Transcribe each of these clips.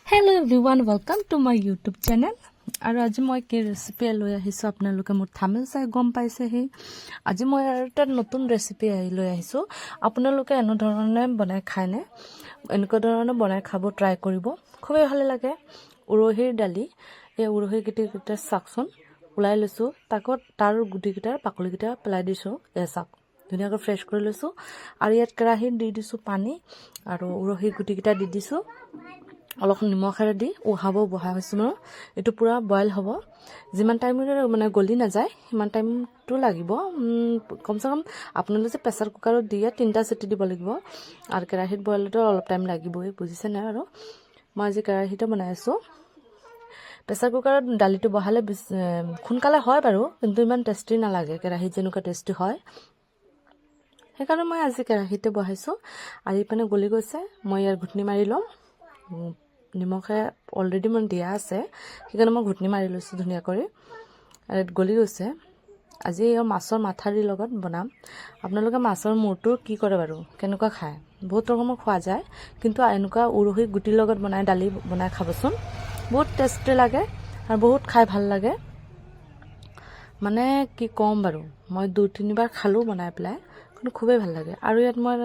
Hello everyone, welcome to my YouTube channel. আৰু আজি মই কি ৰেচিপি লৈ আহিছো আপোনালোকে মোৰ থাম্বনেল চাই গম পাইছে হি আজি মই এটা নতুন ৰেচিপি লৈ আহিছো আপোনালোকে এনে ধৰণে বনাই খায়নে এনেকুৱা ধৰণে বনাই খাব ট্ৰাই কৰিব খুবেই ভাল লাগে উৰহিৰ দালি এই উৰহি গিটা চাকচোন উলাই লৈছো তাকো তাৰ গুটি গিটা পাকলি গিটা পেলাই দিছো এই চাক ধুনিয়াকৈ ফ্ৰেছ কৰি লৈছো আৰু ইয়াত কেৰাহীত দি দিছো পানী আৰু উৰহি গুটি গিটা দি দিছো অলপ নিমখেৰে দি উহাব বহা হৈছো ন এটো পুৰা বইল হ'ব যিমান টাইমৰে মানে গলি না যায় সিমান টাইমটো লাগিব কমসে কম আপোনালোকে যে প্ৰেসাৰ কুকাৰত দিয়ে 3টা সিটি দিব লাগিব আৰু কেৰাহীত বইলটো অলপ টাইম লাগিবই বুজিছে না আৰু মই আজি কেৰাহীতে বনাই আছো প্ৰেসাৰ কুকাৰত দালিটো বহালে খুনকালে হয় বাৰু কিন্তু ইমান টেষ্টি নালাগে কেৰাহীত যেনেকুৱা টেষ্টি হয় সেইকাৰণে মই আজি কেৰাহীতে বহাইছো আৰু ইপানে গলি গৈছে মই ইয়াৰ ঘুটনি মাৰি লম নিমখে অলৰেডি মন দিয়া আছে সেইকাৰণে মই ঘুটনি মাৰি লৈছো ধুনিয়া কৰি আৰু গলি গৈছে আজি এই মাছৰ মাথাৰি লগত বনাম আপোনালোকে মাছৰ মূৰটো কি কৰে বাৰু কেনেকুৱা খায় বহুত ৰকমৰ খোৱা যায় কিন্তু এনেকুৱা উৰহি গুটিৰ লগত বনাই দালি বনাই খাবচোন বহুত টেষ্টি লাগে আৰু বহুত খাই ভাল লাগে মানে কি কম বাৰু মই 2-3 বাৰ খালো বনাই পেলাই কিন্তু খুবেই ভাল লাগে আৰু ইয়াত মই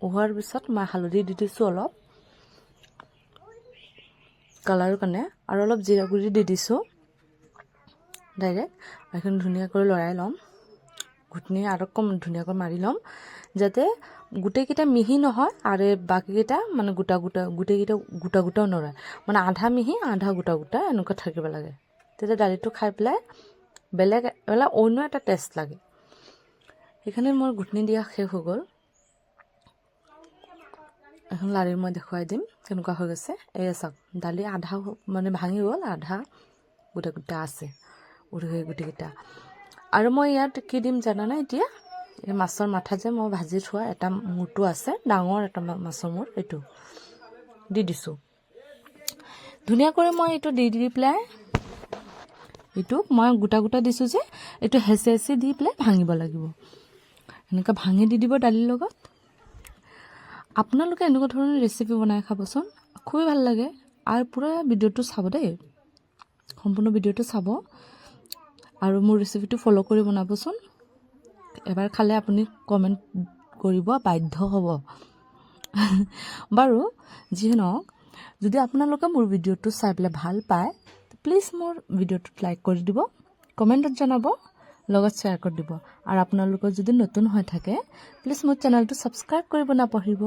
উহোৱাৰ পিছত মই হালধি দি দিছো অলপ কালাৰ কাৰণে আৰু অলপ জিৰা গুৰি দি দিছো ডাইৰেক্ট এখন ধুনিয়া কৰি লৰাই লম ঘুটনি আৰু কম ধুনিয়া কৰি মাৰি লম যাতে গুটে কিটা মিহি নহয় আৰু বাকি কিটা মানে গুটে কিটা গুটা নৰয় মানে আধা মিহি আধা গুটা এনেকুৱা থাকিব লাগে তেতে দালিটো খাই পেলাই বেলেগ অন্য এটা টেষ্ট লাগে এখানে মোৰ ঘুটনি দিয়া শেষ হৈ গল এখন লাৰি মই দেখুৱাই দিম কেনেকুৱা হৈ গৈছে এই চাক দালি আধা মানে ভাঙি গল আধা গুটা আছে উৰহি গুটি কিটা আৰু মই ইয়াত কি দিম জানা না এতিয়া এই মাছৰ মাথা যে মই ভাজি থোৱা এটা মুটো আছে ডাঙৰ এটা মাছৰ মুট এটো দি দিছো ধুনিয়া কৰি মই এটো দি প্লাই এটো মই গুটা দিছো যে এটো হেচি দি প্লাই ভাঙিব লাগিব এনেকা ভাঙি দি দিব দালিৰ লগত আপোনালোকে এনেকুৱা ধৰণৰ ৰেচিপি বনাই খাবচোন খুব ভাল লাগে আৰু পুৰা ভিডিওটো চাব দেই সম্পূৰ্ণ ভিডিওটো চাব আৰু মোৰ ৰেচিপিটো ফলো কৰি বনাবচোন এবাৰ খালে আপুনি কমেন্ট কৰিব বাধ্য হ'ব বাৰু যিহনক যদি আপোনালোকে মোৰ ভিডিওটো চাই পেলাই ভাল পায় প্লিজ মোৰ ভিডিওটো লাইক কৰি দিব কমেন্টত জনাব লগত শেয়াৰ কৰি দিব আৰু আপোনালোকৰ যদি নতুন হৈ থাকে প্লিজ মোৰ চেনেলটো সাবস্ক্ৰাইব কৰিব নাপাহৰিব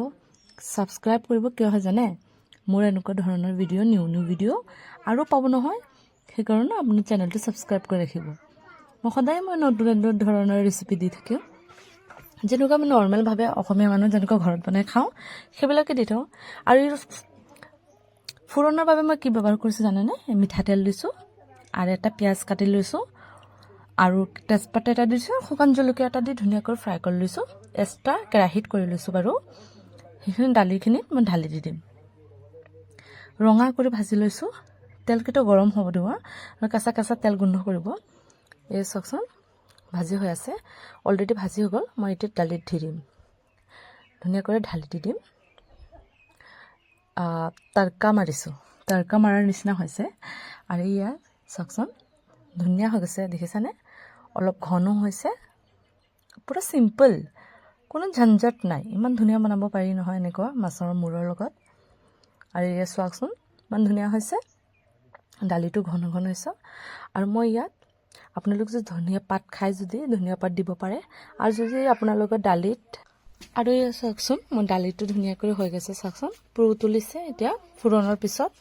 সাবস্ক্ৰাইব কৰিব কিয় হয় জানে মোৰ এনেকুৱা ধৰণৰ ভিডিও নিউ ভিডিও আৰু পাব নহয় সেইকাৰণে আপুনি চেনেলটো সাবস্ক্ৰাইব কৰি ৰাখিব মই সদায় মই নতুন ধৰণৰ ৰেচিপি দি থাকিম যেনেকুৱা আমি নৰমাল ভাৱে অসমীয়া মানুহ যেনেকুৱা ঘৰত বনাই খাও সেইবিলাকে দি থাও আৰু ফুৰণৰ বাবে মই কি ব্যৱহাৰ কৰিছো জানেনে মিঠাতেল দিছো আৰু এটা পিয়াজ কাটি লৈছো আৰু তেজপাত এটা দিছো শুকান জলকীয়া এটা দি ধুনিয়াকৈ ফ্ৰাই কৰি লৈছো এক্সট্ৰা কেৰাহীত কৰি লৈছো বাৰু সেইখিনি দালিখিনিত মই ঢালি দি দিম ৰঙা কৰি ভাজি লৈছো তেলকিটা গৰম হ'ব দিব আৰু কাঁচা তেল গুন্ধ কৰিব এই চকচন ভাজি হৈ আছে অলৰেডি ভাজি হৈ গল মই এটা দালিত দি দিম ধুনিয়া কৰি ঢালি দি দিম তৰকা মাৰাৰ নিচিনা হৈছে আৰু ইয়া চকচন ধুনিয়া হৈ গৈছে দেখিছানে অলপ ঘন হৈছে পুৰা সিম্পল কোনো ঝঞ্ঝট নাই ইমান ধুনিয়া বনাব পাৰি নহয় এনেকুৱা মাছৰ মূৰৰ লগত আৰু ইয়া চকচন মান ধুনিয়া হৈছে দালিটো ঘন হৈছে আৰু মই ইয়াত আপোনালোকে যদি ধনিয়া পাত খাই যদি ধনিয়া পাত দিব পাৰে আৰু যদি আপোনালোকৰ দালিত আৰু ইয়া চকচন মই দালিটো ধুনিয়া কৰি হৈ গৈছে চকচন পুৰ তুলিছে এতিয়া ফুৰণৰ পিছত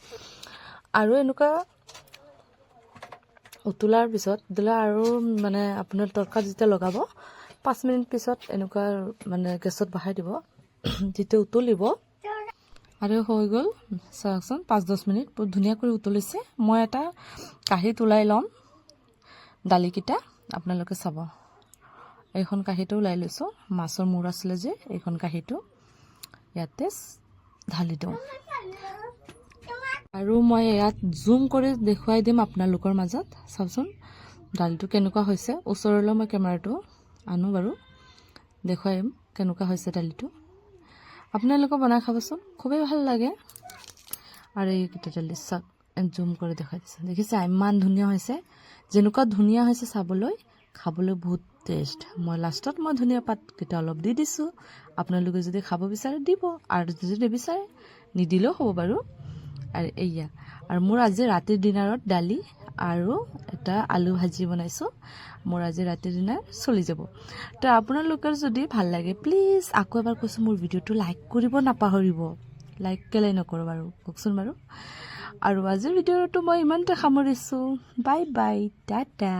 আৰু এনেকুৱা উতলাৰ পিছত দিলা আৰু মানে আপোনাৰ তৰকাৰী যেতিয়া লগাব 5 মিনিট পিছত এনেকুৱা মানে গেছত বহাই দিব যেতিয়া উতলিব আৰু হৈ গল চকচন 5-10 মিনিট বহুত ধুনিয়া কৰি উতলিছে মই এটা কাঁহীত উলাই লম দালিকিটা আপোনালোকে চাব এইখন কাঁহীটো উলাই লৈছো মাছৰ মূৰ আছিল যে এইখন কাঁহীটো ইয়াতে ঢালি দিওঁ আৰু মই ইয়াত জুম কৰি দেখুৱাই দিম আপোনালোকৰ মাজত চাওচোন দালিটো কেনেকুৱা হৈছে ওচৰলৈ মই কেমেৰাটো আনো বাৰু দেখুৱাইম কেনেকুৱা হৈছে দালিটো আপোনালোকে বনাই খাবচোন খুবেই ভাল লাগে আৰু এইকেইটা দালি চাওক জুম কৰি দেখাই দিছোঁ দেখিছে ইমান ধুনীয়া হৈছে যেনেকুৱা ধুনীয়া হৈছে চাবলৈ খাবলৈ বহুত টেষ্ট মই লাষ্টত মই ধনিয়া পাতকেইটা অলপ দি দিছোঁ আপোনালোকে যদি খাব বিচাৰে দিব আৰু যদি নিবিচাৰে নিদিলেও হ'ব বাৰু আৰু এয়া আৰু মোৰ আজি ৰাতিৰ ডিনাৰত দালি আৰু এটা আলু ভাজি বনাইছোঁ মোৰ আজি ৰাতিৰ ডিনাৰ চলি যাব তো আপোনালোকৰ যদি ভাল লাগে প্লিজ আকৌ এবাৰ কৈছোঁ মোৰ ভিডিঅ'টো লাইক কৰিব নাপাহৰিব লাইক কেলে নকৰোঁ বাৰু কওকচোন বাৰু আৰু আজিৰ ভিডিঅ'টো মই ইমানতে সামৰিছোঁ বাই বাই টাটা